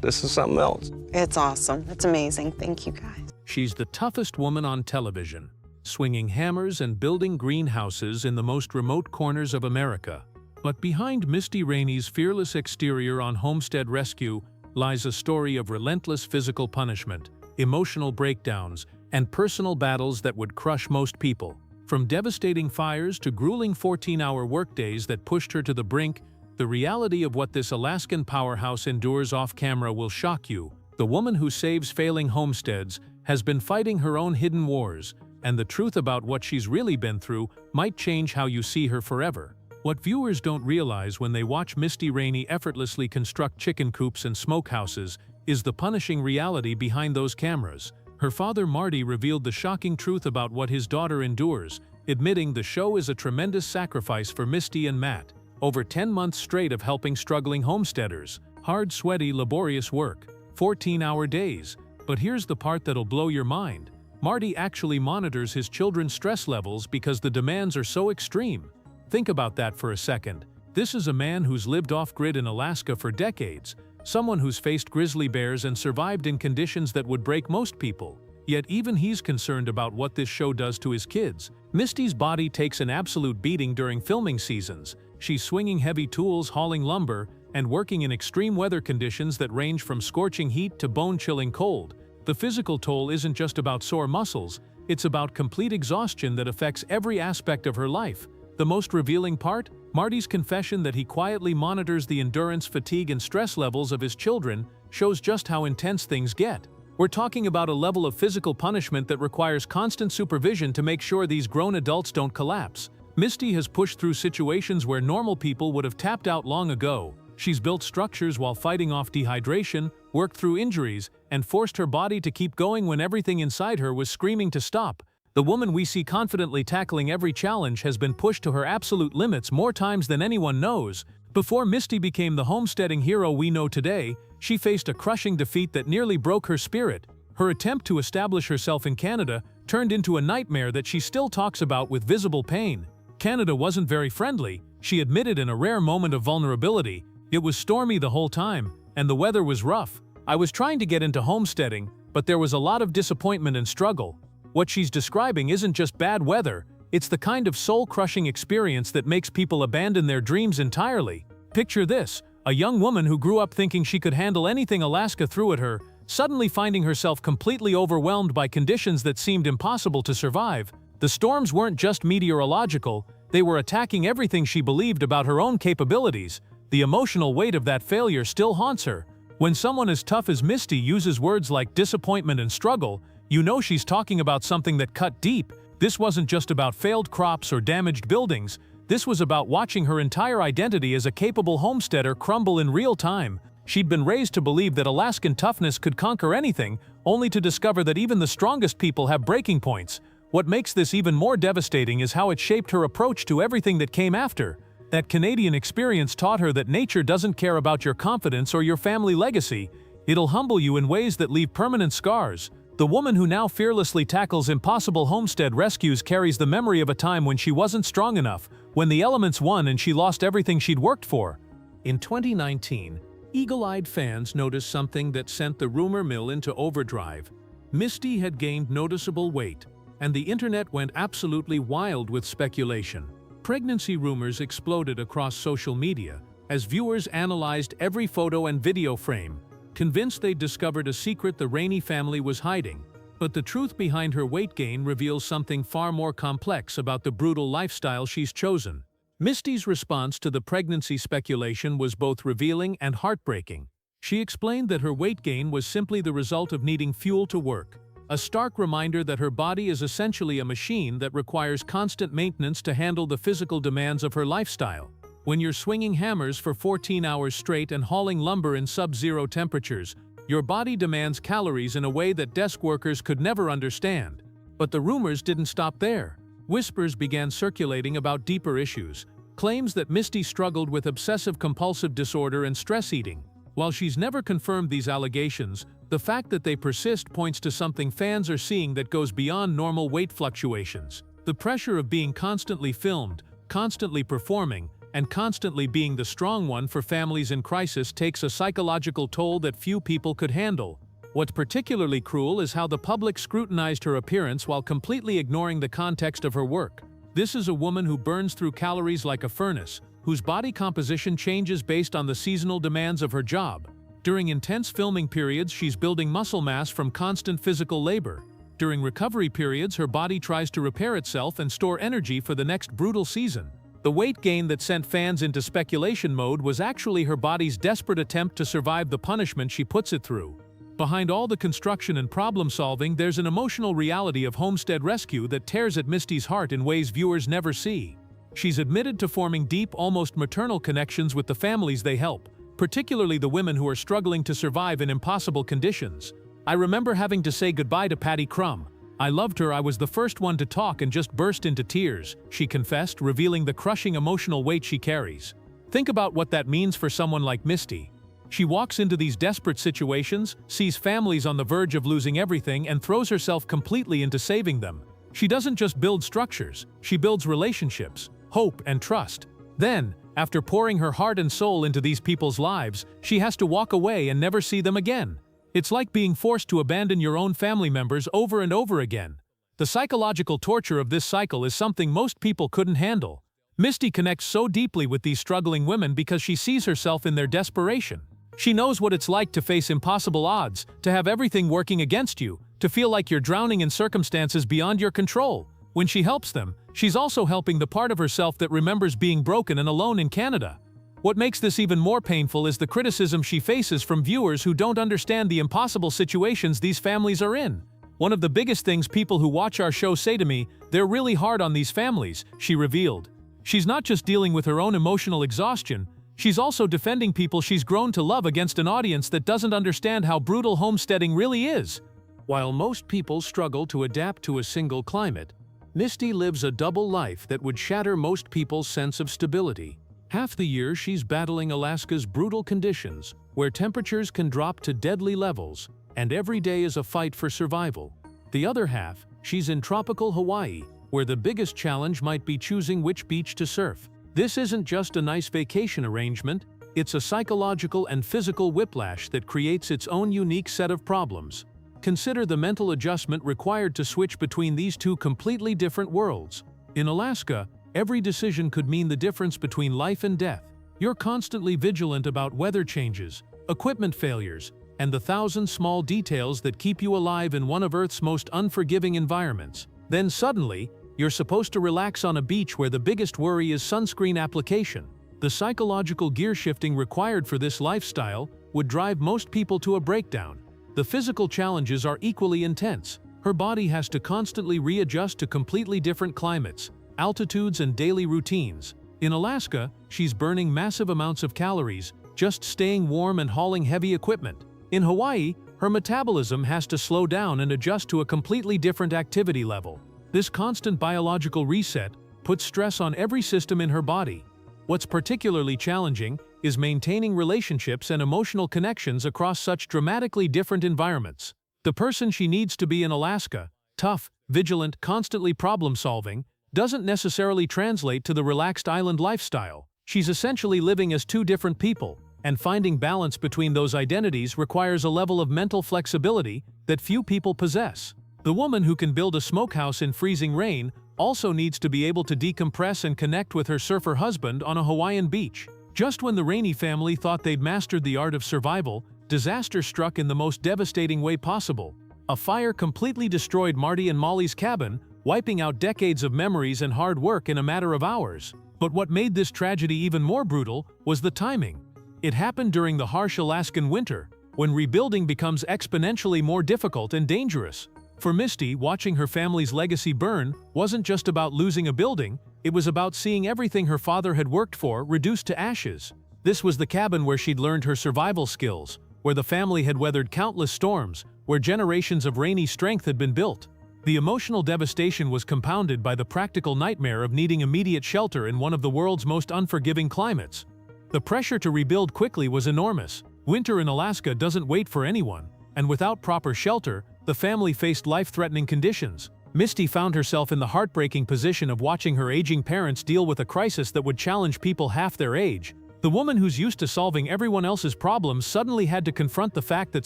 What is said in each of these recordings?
this is something else. It's awesome. It's amazing. Thank you, guys. She's the toughest woman on television, swinging hammers and building greenhouses in the most remote corners of America. But behind Misty Raney's fearless exterior on Homestead Rescue lies a story of relentless physical punishment, emotional breakdowns, and personal battles that would crush most people. From devastating fires to grueling 14-hour workdays that pushed her to the brink, the reality of what this Alaskan powerhouse endures off-camera will shock you. The woman who saves failing homesteads has been fighting her own hidden wars, and the truth about what she's really been through might change how you see her forever. What viewers don't realize when they watch Misty Raney effortlessly construct chicken coops and smokehouses is the punishing reality behind those cameras. Her father Marty revealed the shocking truth about what his daughter endures, admitting the show is a tremendous sacrifice for Misty and Matt. Over 10 months straight of helping struggling homesteaders. Hard, sweaty, laborious work. 14-hour days. But here's the part that'll blow your mind. Marty actually monitors his children's stress levels because the demands are so extreme. Think about that for a second. This is a man who's lived off-grid in Alaska for decades, someone who's faced grizzly bears and survived in conditions that would break most people. Yet even he's concerned about what this show does to his kids. Misty's body takes an absolute beating during filming seasons. She's swinging heavy tools, hauling lumber, and working in extreme weather conditions that range from scorching heat to bone-chilling cold. The physical toll isn't just about sore muscles, it's about complete exhaustion that affects every aspect of her life. The most revealing part? Marty's confession that he quietly monitors the endurance, fatigue, and stress levels of his children shows just how intense things get. We're talking about a level of physical punishment that requires constant supervision to make sure these grown adults don't collapse. Misty has pushed through situations where normal people would have tapped out long ago. She's built structures while fighting off dehydration, worked through injuries, and forced her body to keep going when everything inside her was screaming to stop. The woman we see confidently tackling every challenge has been pushed to her absolute limits more times than anyone knows. Before Misty became the homesteading hero we know today, she faced a crushing defeat that nearly broke her spirit. Her attempt to establish herself in Canada turned into a nightmare that she still talks about with visible pain. Canada wasn't very friendly, she admitted in a rare moment of vulnerability. It was stormy the whole time, and the weather was rough. I was trying to get into homesteading, but there was a lot of disappointment and struggle. What she's describing isn't just bad weather, it's the kind of soul-crushing experience that makes people abandon their dreams entirely. Picture this, a young woman who grew up thinking she could handle anything Alaska threw at her, suddenly finding herself completely overwhelmed by conditions that seemed impossible to survive. The storms weren't just meteorological, they were attacking everything she believed about her own capabilities. The emotional weight of that failure still haunts her. When someone as tough as Misty uses words like disappointment and struggle, you know she's talking about something that cut deep. This wasn't just about failed crops or damaged buildings. This was about watching her entire identity as a capable homesteader crumble in real time. She'd been raised to believe that Alaskan toughness could conquer anything, only to discover that even the strongest people have breaking points. What makes this even more devastating is how it shaped her approach to everything that came after. That Canadian experience taught her that nature doesn't care about your confidence or your family legacy. It'll humble you in ways that leave permanent scars. The woman who now fearlessly tackles impossible homestead rescues carries the memory of a time when she wasn't strong enough, when the elements won and she lost everything she'd worked for. In 2019, eagle-eyed fans noticed something that sent the rumor mill into overdrive. Misty had gained noticeable weight, and the internet went absolutely wild with speculation. Pregnancy rumors exploded across social media as viewers analyzed every photo and video frame, convinced they'd discovered a secret the Raney family was hiding. But the truth behind her weight gain reveals something far more complex about the brutal lifestyle she's chosen. Misty's response to the pregnancy speculation was both revealing and heartbreaking. She explained that her weight gain was simply the result of needing fuel to work, a stark reminder that her body is essentially a machine that requires constant maintenance to handle the physical demands of her lifestyle. When you're swinging hammers for 14 hours straight and hauling lumber in sub-zero temperatures, your body demands calories in a way that desk workers could never understand. But the rumors didn't stop there. Whispers began circulating about deeper issues, claims that Misty struggled with obsessive-compulsive disorder and stress eating. While she's never confirmed these allegations, the fact that they persist points to something fans are seeing that goes beyond normal weight fluctuations. The pressure of being constantly filmed, constantly performing, and constantly being the strong one for families in crisis takes a psychological toll that few people could handle. What's particularly cruel is how the public scrutinized her appearance while completely ignoring the context of her work. This is a woman who burns through calories like a furnace, whose body composition changes based on the seasonal demands of her job. During intense filming periods, she's building muscle mass from constant physical labor. During recovery periods, her body tries to repair itself and store energy for the next brutal season. The weight gain that sent fans into speculation mode was actually her body's desperate attempt to survive the punishment she puts it through. Behind all the construction and problem-solving, there's an emotional reality of Homestead Rescue that tears at Misty's heart in ways viewers never see. She's admitted to forming deep, almost maternal connections with the families they help, particularly the women who are struggling to survive in impossible conditions. "I remember having to say goodbye to Patty Crumb. I loved her. I was the first one to talk and just burst into tears," she confessed, revealing the crushing emotional weight she carries. Think about what that means for someone like Misty. She walks into these desperate situations, sees families on the verge of losing everything, and throws herself completely into saving them. She doesn't just build structures, she builds relationships, hope, and trust. Then, after pouring her heart and soul into these people's lives, she has to walk away and never see them again. It's like being forced to abandon your own family members over and over again. The psychological torture of this cycle is something most people couldn't handle. Misty connects so deeply with these struggling women because she sees herself in their desperation. She knows what it's like to face impossible odds, to have everything working against you, to feel like you're drowning in circumstances beyond your control. When she helps them, she's also helping the part of herself that remembers being broken and alone in Canada. What makes this even more painful is the criticism she faces from viewers who don't understand the impossible situations these families are in. "One of the biggest things people who watch our show say to me, they're really hard on these families," she revealed. She's not just dealing with her own emotional exhaustion, she's also defending people she's grown to love against an audience that doesn't understand how brutal homesteading really is. While most people struggle to adapt to a single climate, Misty lives a double life that would shatter most people's sense of stability. Half the year she's battling Alaska's brutal conditions, where temperatures can drop to deadly levels, and every day is a fight for survival. The other half, she's in tropical Hawaii, where the biggest challenge might be choosing which beach to surf. This isn't just a nice vacation arrangement, it's a psychological and physical whiplash that creates its own unique set of problems. Consider the mental adjustment required to switch between these two completely different worlds. In Alaska, every decision could mean the difference between life and death. You're constantly vigilant about weather changes, equipment failures, and the thousand small details that keep you alive in one of Earth's most unforgiving environments. Then suddenly, you're supposed to relax on a beach where the biggest worry is sunscreen application. The psychological gear shifting required for this lifestyle would drive most people to a breakdown. The physical challenges are equally intense. Her body has to constantly readjust to completely different climates, altitudes, and daily routines. In Alaska, she's burning massive amounts of calories, just staying warm and hauling heavy equipment. In Hawaii, her metabolism has to slow down and adjust to a completely different activity level. This constant biological reset puts stress on every system in her body. What's particularly challenging is maintaining relationships and emotional connections across such dramatically different environments. The person she needs to be in Alaska, tough, vigilant, constantly problem-solving, doesn't necessarily translate to the relaxed island lifestyle. She's essentially living as two different people, and finding balance between those identities requires a level of mental flexibility that few people possess. The woman who can build a smokehouse in freezing rain also needs to be able to decompress and connect with her surfer husband on a Hawaiian beach. Just when the Raney family thought they'd mastered the art of survival, disaster struck in the most devastating way possible. A fire completely destroyed Marty and Molly's cabin, wiping out decades of memories and hard work in a matter of hours. But what made this tragedy even more brutal was the timing. It happened during the harsh Alaskan winter, when rebuilding becomes exponentially more difficult and dangerous. For Misty, watching her family's legacy burn wasn't just about losing a building, it was about seeing everything her father had worked for reduced to ashes. This was the cabin where she'd learned her survival skills, where the family had weathered countless storms, where generations of Raney strength had been built. The emotional devastation was compounded by the practical nightmare of needing immediate shelter in one of the world's most unforgiving climates. The pressure to rebuild quickly was enormous. Winter in Alaska doesn't wait for anyone, and without proper shelter, the family faced life-threatening conditions. Misty found herself in the heartbreaking position of watching her aging parents deal with a crisis that would challenge people half their age. The woman who's used to solving everyone else's problems suddenly had to confront the fact that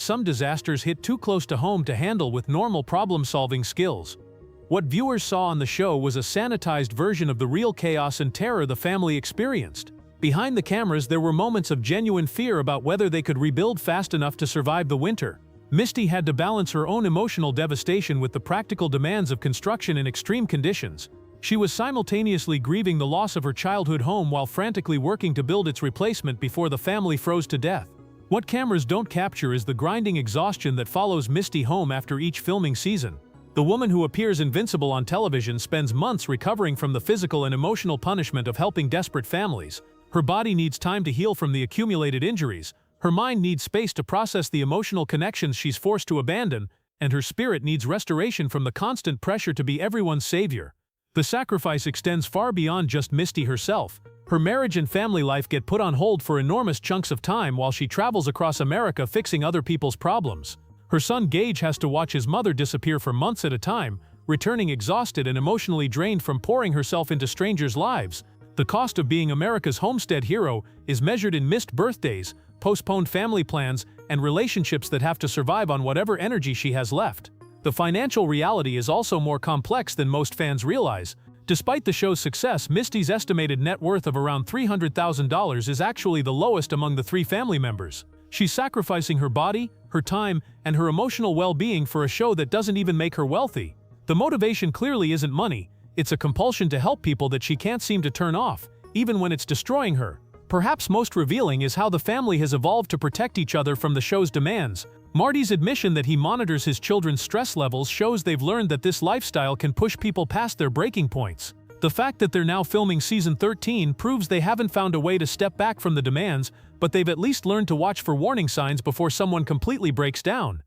some disasters hit too close to home to handle with normal problem-solving skills. What viewers saw on the show was a sanitized version of the real chaos and terror the family experienced. Behind the cameras, there were moments of genuine fear about whether they could rebuild fast enough to survive the winter. Misty had to balance her own emotional devastation with the practical demands of construction in extreme conditions. She was simultaneously grieving the loss of her childhood home while frantically working to build its replacement before the family froze to death. What cameras don't capture is the grinding exhaustion that follows Misty home after each filming season. The woman who appears invincible on television spends months recovering from the physical and emotional punishment of helping desperate families. Her body needs time to heal from the accumulated injuries, her mind needs space to process the emotional connections she's forced to abandon, and her spirit needs restoration from the constant pressure to be everyone's savior. The sacrifice extends far beyond just Misty herself. Her marriage and family life get put on hold for enormous chunks of time while she travels across America fixing other people's problems. Her son Gage has to watch his mother disappear for months at a time, returning exhausted and emotionally drained from pouring herself into strangers' lives. The cost of being America's homestead hero is measured in missed birthdays, postponed family plans, and relationships that have to survive on whatever energy she has left. The financial reality is also more complex than most fans realize. Despite the show's success, Misty's estimated net worth of around $300,000 is actually the lowest among the three family members. She's sacrificing her body, her time, and her emotional well-being for a show that doesn't even make her wealthy. The motivation clearly isn't money, it's a compulsion to help people that she can't seem to turn off, even when it's destroying her. Perhaps most revealing is how the family has evolved to protect each other from the show's demands. Marty's admission that he monitors his children's stress levels shows they've learned that this lifestyle can push people past their breaking points. The fact that they're now filming season 13 proves they haven't found a way to step back from the demands, but they've at least learned to watch for warning signs before someone completely breaks down.